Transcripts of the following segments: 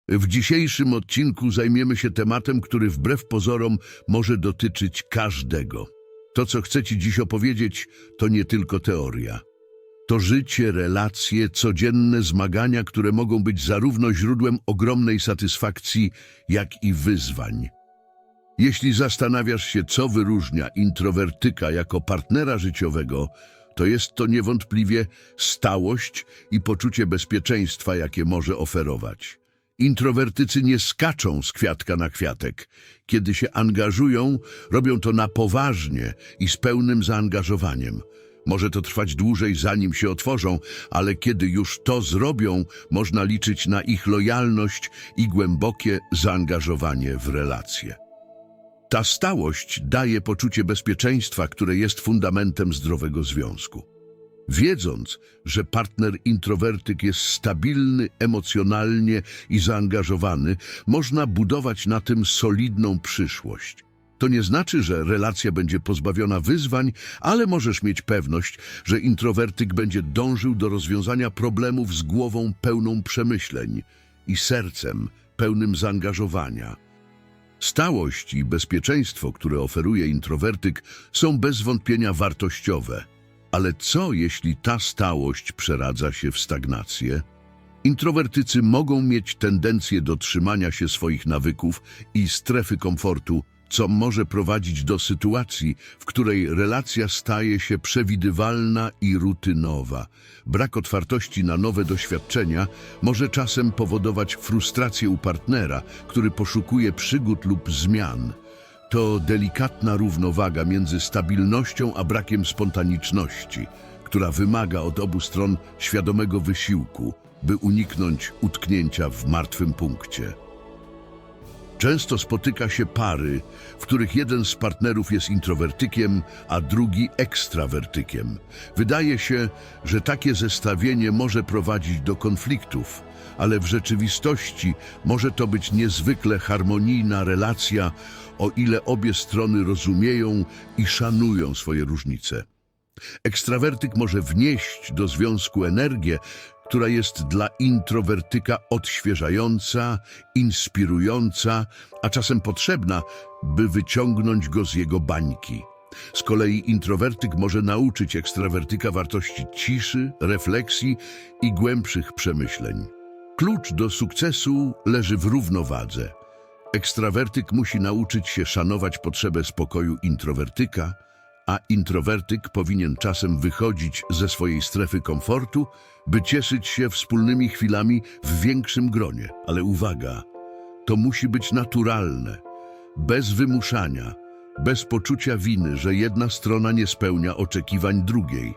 W dzisiejszym odcinku zajmiemy się tematem, który wbrew pozorom może dotyczyć każdego. To, co chcę Ci dziś opowiedzieć, to nie tylko teoria. To życie, relacje, codzienne zmagania, które mogą być zarówno źródłem ogromnej satysfakcji, jak i wyzwań. Jeśli zastanawiasz się, co wyróżnia introwertyka jako partnera życiowego, to jest to niewątpliwie stałość i poczucie bezpieczeństwa, jakie może oferować. Introwertycy nie skaczą z kwiatka na kwiatek. Kiedy się angażują, robią to na poważnie i z pełnym zaangażowaniem. Może to trwać dłużej, zanim się otworzą, ale kiedy już to zrobią, można liczyć na ich lojalność i głębokie zaangażowanie w relacje. Ta stałość daje poczucie bezpieczeństwa, które jest fundamentem zdrowego związku. Wiedząc, że partner introwertyk jest stabilny emocjonalnie i zaangażowany, można budować na tym solidną przyszłość. To nie znaczy, że relacja będzie pozbawiona wyzwań, ale możesz mieć pewność, że introwertyk będzie dążył do rozwiązania problemów z głową pełną przemyśleń i sercem pełnym zaangażowania. Stałość i bezpieczeństwo, które oferuje introwertyk, są bez wątpienia wartościowe. Ale co, jeśli ta stałość przeradza się w stagnację? Introwertycy mogą mieć tendencję do trzymania się swoich nawyków i strefy komfortu, co może prowadzić do sytuacji, w której relacja staje się przewidywalna i rutynowa. Brak otwartości na nowe doświadczenia może czasem powodować frustrację u partnera, który poszukuje przygód lub zmian. To delikatna równowaga między stabilnością a brakiem spontaniczności, która wymaga od obu stron świadomego wysiłku, by uniknąć utknięcia w martwym punkcie. Często spotyka się pary, w których jeden z partnerów jest introwertykiem, a drugi ekstrawertykiem. Wydaje się, że takie zestawienie może prowadzić do konfliktów, ale w rzeczywistości może to być niezwykle harmonijna relacja, o ile obie strony rozumieją i szanują swoje różnice. Ekstrawertyk może wnieść do związku energię, która jest dla introwertyka odświeżająca, inspirująca, a czasem potrzebna, by wyciągnąć go z jego bańki. Z kolei introwertyk może nauczyć ekstrawertyka wartości ciszy, refleksji i głębszych przemyśleń. Klucz do sukcesu leży w równowadze. Ekstrawertyk musi nauczyć się szanować potrzebę spokoju introwertyka, a introwertyk powinien czasem wychodzić ze swojej strefy komfortu, by cieszyć się wspólnymi chwilami w większym gronie. Ale uwaga, to musi być naturalne, bez wymuszania, bez poczucia winy, że jedna strona nie spełnia oczekiwań drugiej.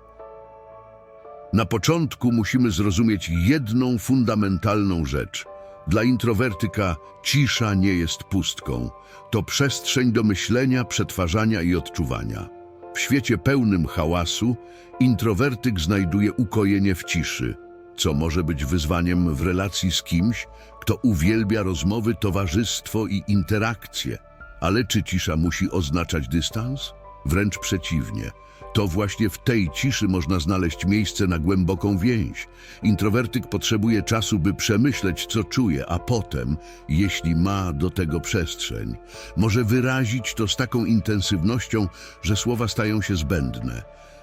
Na początku musimy zrozumieć jedną fundamentalną rzecz. Dla introwertyka cisza nie jest pustką. To przestrzeń do myślenia, przetwarzania i odczuwania. W świecie pełnym hałasu introwertyk znajduje ukojenie w ciszy, co może być wyzwaniem w relacji z kimś, kto uwielbia rozmowy, towarzystwo i interakcje. Ale czy cisza musi oznaczać dystans? Wręcz przeciwnie. To właśnie w tej ciszy można znaleźć miejsce na głęboką więź. Introwertyk potrzebuje czasu, by przemyśleć, co czuje, a potem, jeśli ma do tego przestrzeń, może wyrazić to z taką intensywnością, że słowa stają się zbędne.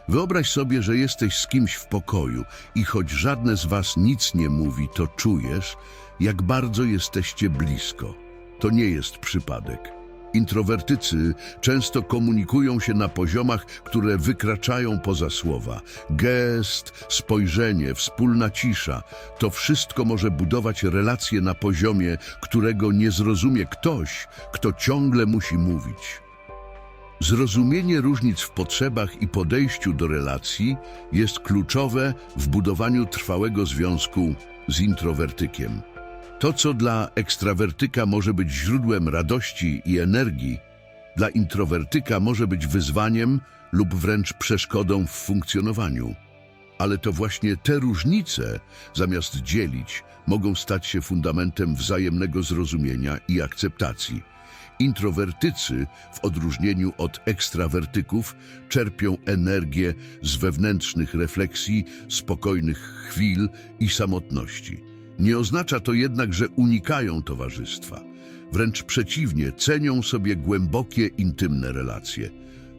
Wyobraź sobie, że jesteś z kimś w pokoju i choć żadne z was nic nie mówi, to czujesz, jak bardzo jesteście blisko. To nie jest przypadek. Introwertycy często komunikują się na poziomach, które wykraczają poza słowa. Gest, spojrzenie, wspólna cisza – to wszystko może budować relacje na poziomie, którego nie zrozumie ktoś, kto ciągle musi mówić. Zrozumienie różnic w potrzebach i podejściu do relacji jest kluczowe w budowaniu trwałego związku z introwertykiem. To, co dla ekstrawertyka może być źródłem radości i energii, dla introwertyka może być wyzwaniem lub wręcz przeszkodą w funkcjonowaniu. Ale to właśnie te różnice, zamiast dzielić, mogą stać się fundamentem wzajemnego zrozumienia i akceptacji. Introwertycy, w odróżnieniu od ekstrawertyków, czerpią energię z wewnętrznych refleksji, spokojnych chwil i samotności. Nie oznacza to jednak, że unikają towarzystwa. Wręcz przeciwnie, cenią sobie głębokie, intymne relacje.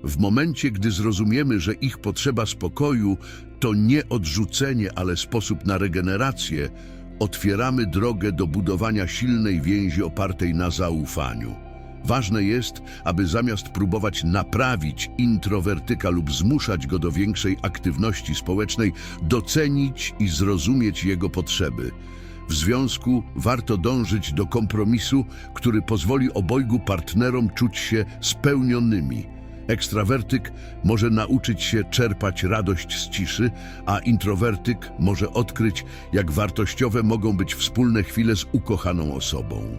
W momencie, gdy zrozumiemy, że ich potrzeba spokoju to nie odrzucenie, ale sposób na regenerację, otwieramy drogę do budowania silnej więzi opartej na zaufaniu. Ważne jest, aby zamiast próbować naprawić introwertyka lub zmuszać go do większej aktywności społecznej, docenić i zrozumieć jego potrzeby. W związku warto dążyć do kompromisu, który pozwoli obojgu partnerom czuć się spełnionymi. Ekstrawertyk może nauczyć się czerpać radość z ciszy, a introwertyk może odkryć, jak wartościowe mogą być wspólne chwile z ukochaną osobą.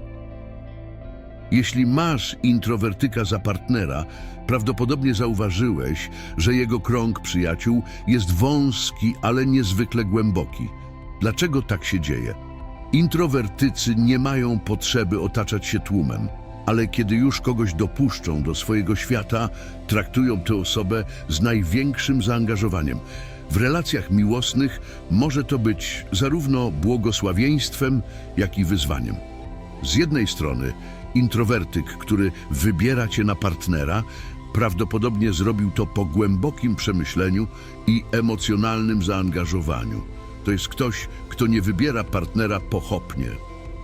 Jeśli masz introwertyka za partnera, prawdopodobnie zauważyłeś, że jego krąg przyjaciół jest wąski, ale niezwykle głęboki. Dlaczego tak się dzieje? Introwertycy nie mają potrzeby otaczać się tłumem, ale kiedy już kogoś dopuszczą do swojego świata, traktują tę osobę z największym zaangażowaniem. W relacjach miłosnych może to być zarówno błogosławieństwem, jak i wyzwaniem. Z jednej strony introwertyk, który wybiera cię na partnera, prawdopodobnie zrobił to po głębokim przemyśleniu i emocjonalnym zaangażowaniu. To jest ktoś, kto nie wybiera partnera pochopnie.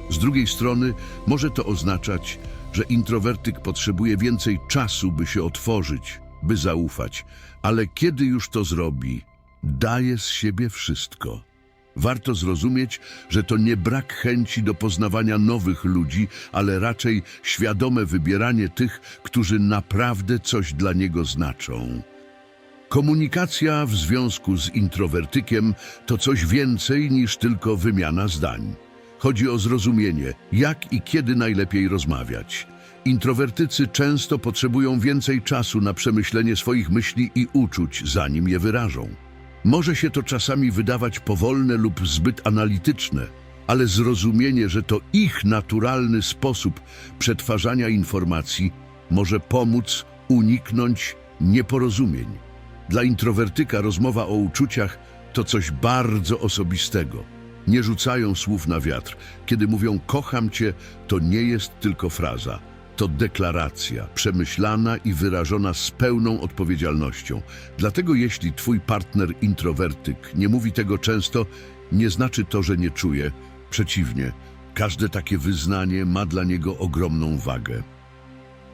Z drugiej strony może to oznaczać, że introwertyk potrzebuje więcej czasu, by się otworzyć, by zaufać, ale kiedy już to zrobi, daje z siebie wszystko. Warto zrozumieć, że to nie brak chęci do poznawania nowych ludzi, ale raczej świadome wybieranie tych, którzy naprawdę coś dla niego znaczą. Komunikacja w związku z introwertykiem to coś więcej niż tylko wymiana zdań. Chodzi o zrozumienie, jak i kiedy najlepiej rozmawiać. Introwertycy często potrzebują więcej czasu na przemyślenie swoich myśli i uczuć, zanim je wyrażą. Może się to czasami wydawać powolne lub zbyt analityczne, ale zrozumienie, że to ich naturalny sposób przetwarzania informacji może pomóc uniknąć nieporozumień. Dla introwertyka rozmowa o uczuciach to coś bardzo osobistego. Nie rzucają słów na wiatr. Kiedy mówią kocham cię, to nie jest tylko fraza. To deklaracja, przemyślana i wyrażona z pełną odpowiedzialnością. Dlatego jeśli twój partner introwertyk nie mówi tego często, nie znaczy to, że nie czuje. Przeciwnie, każde takie wyznanie ma dla niego ogromną wagę.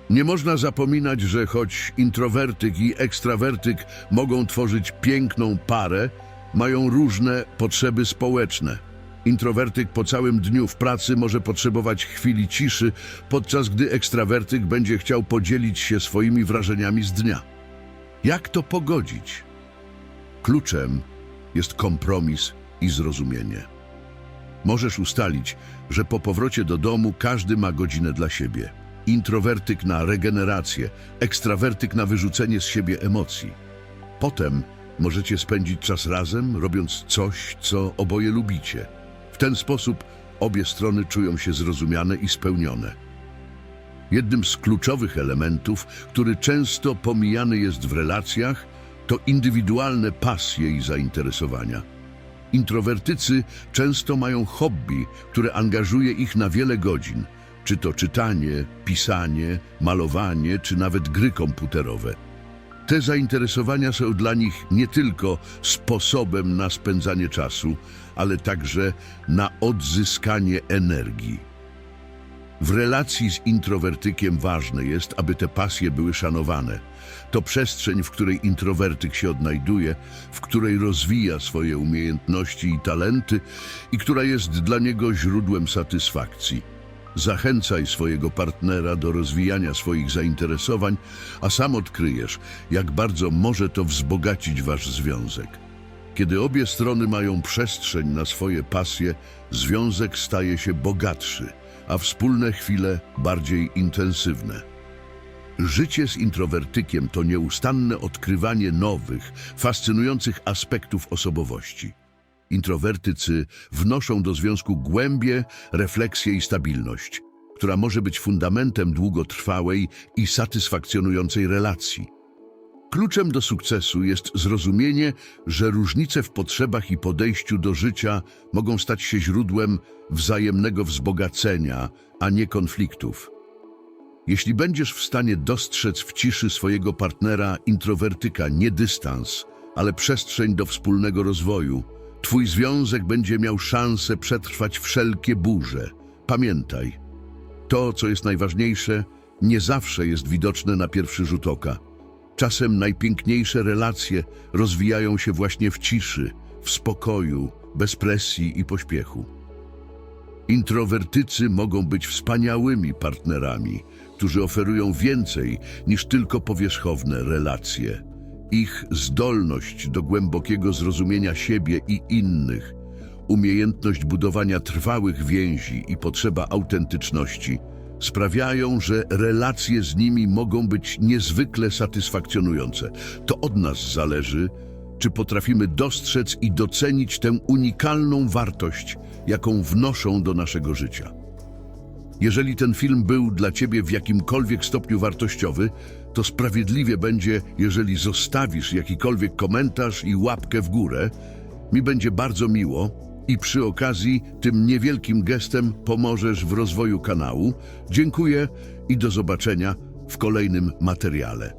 Nie można zapominać, że choć introwertyk i ekstrawertyk mogą tworzyć piękną parę, mają różne potrzeby społeczne. Introwertyk po całym dniu w pracy może potrzebować chwili ciszy, podczas gdy ekstrawertyk będzie chciał podzielić się swoimi wrażeniami z dnia. Jak to pogodzić? Kluczem jest kompromis i zrozumienie. Możesz ustalić, że po powrocie do domu każdy ma godzinę dla siebie. Introwertyk na regenerację, ekstrawertyk na wyrzucenie z siebie emocji. Potem możecie spędzić czas razem, robiąc coś, co oboje lubicie. W ten sposób obie strony czują się zrozumiane i spełnione. Jednym z kluczowych elementów, który często pomijany jest w relacjach, to indywidualne pasje i zainteresowania. Introwertycy często mają hobby, które angażuje ich na wiele godzin, czy to czytanie, pisanie, malowanie, czy nawet gry komputerowe. Te zainteresowania są dla nich nie tylko sposobem na spędzanie czasu, ale także na odzyskanie energii. W relacji z introwertykiem ważne jest, aby te pasje były szanowane. To przestrzeń, w której introwertyk się odnajduje, w której rozwija swoje umiejętności i talenty i która jest dla niego źródłem satysfakcji. Zachęcaj swojego partnera do rozwijania swoich zainteresowań, a sam odkryjesz, jak bardzo może to wzbogacić wasz związek. Kiedy obie strony mają przestrzeń na swoje pasje, związek staje się bogatszy, a wspólne chwile bardziej intensywne. Życie z introwertykiem to nieustanne odkrywanie nowych, fascynujących aspektów osobowości. Introwertycy wnoszą do związku głębię, refleksję i stabilność, która może być fundamentem długotrwałej i satysfakcjonującej relacji. Kluczem do sukcesu jest zrozumienie, że różnice w potrzebach i podejściu do życia mogą stać się źródłem wzajemnego wzbogacenia, a nie konfliktów. Jeśli będziesz w stanie dostrzec w ciszy swojego partnera introwertyka nie dystans, ale przestrzeń do wspólnego rozwoju, twój związek będzie miał szansę przetrwać wszelkie burze. Pamiętaj, to, co jest najważniejsze, nie zawsze jest widoczne na pierwszy rzut oka. Czasem najpiękniejsze relacje rozwijają się właśnie w ciszy, w spokoju, bez presji i pośpiechu. Introwertycy mogą być wspaniałymi partnerami, którzy oferują więcej niż tylko powierzchowne relacje. Ich zdolność do głębokiego zrozumienia siebie i innych, umiejętność budowania trwałych więzi i potrzeba autentyczności sprawiają, że relacje z nimi mogą być niezwykle satysfakcjonujące. To od nas zależy, czy potrafimy dostrzec i docenić tę unikalną wartość, jaką wnoszą do naszego życia. Jeżeli ten film był dla Ciebie w jakimkolwiek stopniu wartościowy, to sprawiedliwie będzie, jeżeli zostawisz jakikolwiek komentarz i łapkę w górę. Mi będzie bardzo miło i przy okazji tym niewielkim gestem pomożesz w rozwoju kanału. Dziękuję i do zobaczenia w kolejnym materiale.